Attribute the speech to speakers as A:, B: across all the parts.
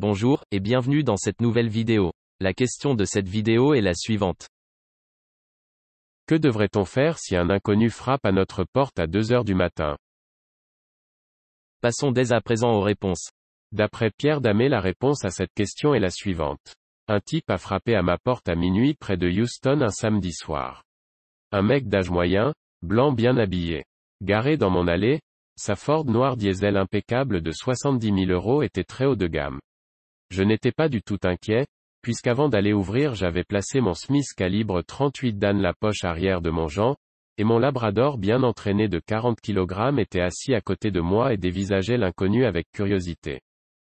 A: Bonjour, et bienvenue dans cette nouvelle vidéo. La question de cette vidéo est la suivante.
B: Que devrait-on faire si un inconnu frappe à notre porte à 2 heures du matin?
A: Passons dès à présent aux réponses.
B: D'après Pierre Damé, la réponse à cette question est la suivante. Un type a frappé à ma porte à minuit près de Houston un samedi soir. Un mec d'âge moyen, blanc bien habillé. Garé dans mon allée, sa Ford noire diesel impeccable de 70 000 € était très haut de gamme. Je n'étais pas du tout inquiet, puisqu'avant d'aller ouvrir j'avais placé mon Smith calibre 38 dans la poche arrière de mon Jean, et mon labrador bien entraîné de 40 kg était assis à côté de moi et dévisageait l'inconnu avec curiosité.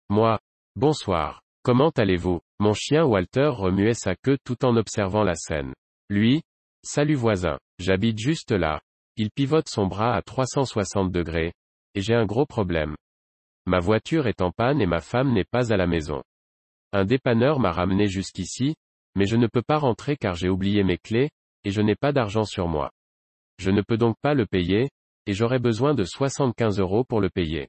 B: Moi, bonsoir, comment allez-vous? Mon chien Walter remuait sa queue tout en observant la scène. Lui, salut voisin, j'habite juste là. Il pivote son bras à 360 degrés, et j'ai un gros problème. Ma voiture est en panne et ma femme n'est pas à la maison. Un dépanneur m'a ramené jusqu'ici, mais je ne peux pas rentrer car j'ai oublié mes clés, et je n'ai pas d'argent sur moi. Je ne peux donc pas le payer, et j'aurais besoin de 75 € pour le payer.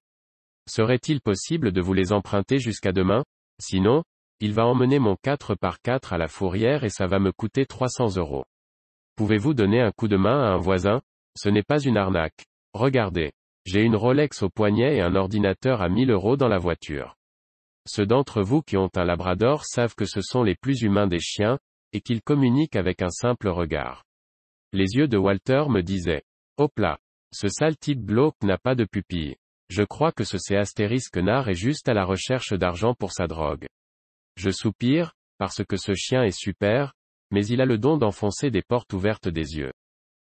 B: Serait-il possible de vous les emprunter jusqu'à demain? Sinon, il va emmener mon 4x4 à la fourrière et ça va me coûter 300 €. Pouvez-vous donner un coup de main à un voisin? Ce n'est pas une arnaque. Regardez. J'ai une Rolex au poignet et un ordinateur à 1000 € dans la voiture. Ceux d'entre vous qui ont un labrador savent que ce sont les plus humains des chiens, et qu'ils communiquent avec un simple regard. Les yeux de Walter me disaient. Hop là. Ce sale type glauque n'a pas de pupille. Je crois que ce c'est astérisque nard est juste à la recherche d'argent pour sa drogue. Je soupire, parce que ce chien est super, mais il a le don d'enfoncer des portes ouvertes des yeux.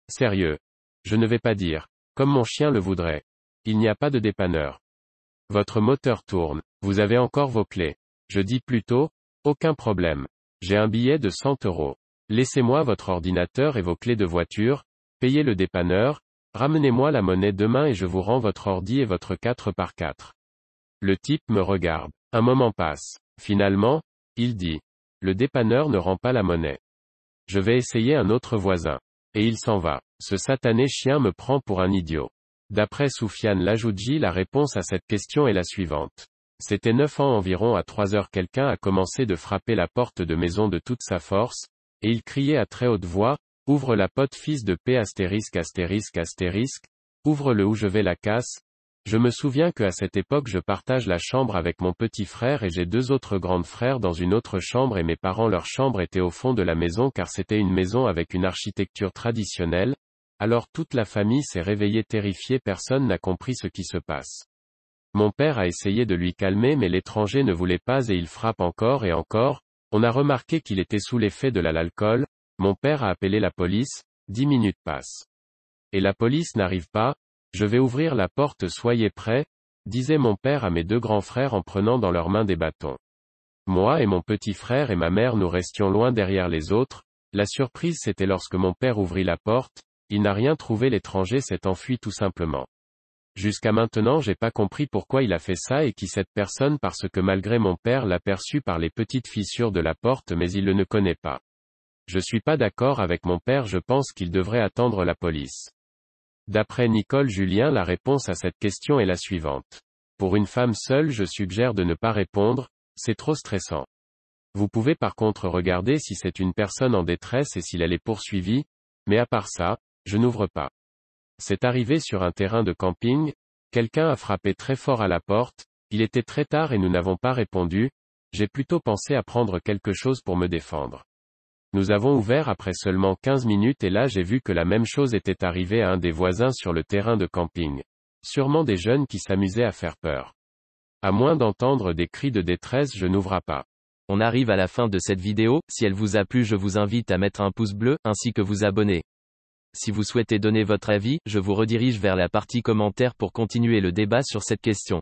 B: Sérieux. Je ne vais pas dire. Comme mon chien le voudrait. Il n'y a pas de dépanneur. Votre moteur tourne. Vous avez encore vos clés. Je dis plutôt, aucun problème. J'ai un billet de 100 €. Laissez-moi votre ordinateur et vos clés de voiture, payez le dépanneur, ramenez-moi la monnaie demain et je vous rends votre ordi et votre 4x4. Le type me regarde. Un moment passe. Finalement, il dit. Le dépanneur ne rend pas la monnaie. Je vais essayer un autre voisin. Et il s'en va. Ce satané chien me prend pour un idiot. D'après Soufiane Lajoudji, la réponse à cette question est la suivante. C'était 9 ans environ à 3 heures quelqu'un a commencé de frapper la porte de maison de toute sa force, et il criait à très haute voix, ouvre la pote fils de P astérisque astérisque astérisque, ouvre-le ou je vais la casse. Je me souviens que à cette époque je partage la chambre avec mon petit frère et j'ai 2 autres grands frères dans une autre chambre et mes parents leur chambre était au fond de la maison car c'était une maison avec une architecture traditionnelle, alors toute la famille s'est réveillée terrifiée, personne n'a compris ce qui se passe. Mon père a essayé de lui calmer mais l'étranger ne voulait pas et il frappe encore et encore, on a remarqué qu'il était sous l'effet de l'alcool, mon père a appelé la police, 10 minutes passent. Et la police n'arrive pas. Je vais ouvrir la porte, soyez prêts, disait mon père à mes 2 grands frères en prenant dans leurs mains des bâtons. Moi et mon petit frère et ma mère nous restions loin derrière les autres, la surprise c'était lorsque mon père ouvrit la porte, il n'a rien trouvé, l'étranger s'est enfui tout simplement. Jusqu'à maintenant j'ai pas compris pourquoi il a fait ça et qui cette personne parce que malgré mon père l'aperçut par les petites fissures de la porte mais il le ne connaît pas. Je suis pas d'accord avec mon père, je pense qu'il devrait attendre la police. D'après Nicole Julien, la réponse à cette question est la suivante. Pour une femme seule, je suggère de ne pas répondre, c'est trop stressant. Vous pouvez par contre regarder si c'est une personne en détresse et s'il elle est poursuivie, mais à part ça, je n'ouvre pas. C'est arrivé sur un terrain de camping, quelqu'un a frappé très fort à la porte, il était très tard et nous n'avons pas répondu, j'ai plutôt pensé à prendre quelque chose pour me défendre. Nous avons ouvert après seulement 15 minutes et là j'ai vu que la même chose était arrivée à un des voisins sur le terrain de camping. Sûrement des jeunes qui s'amusaient à faire peur. À moins d'entendre des cris de détresse, je n'ouvre pas.
A: On arrive à la fin de cette vidéo, si elle vous a plu je vous invite à mettre un pouce bleu, ainsi que vous abonner. Si vous souhaitez donner votre avis, je vous redirige vers la partie commentaires pour continuer le débat sur cette question.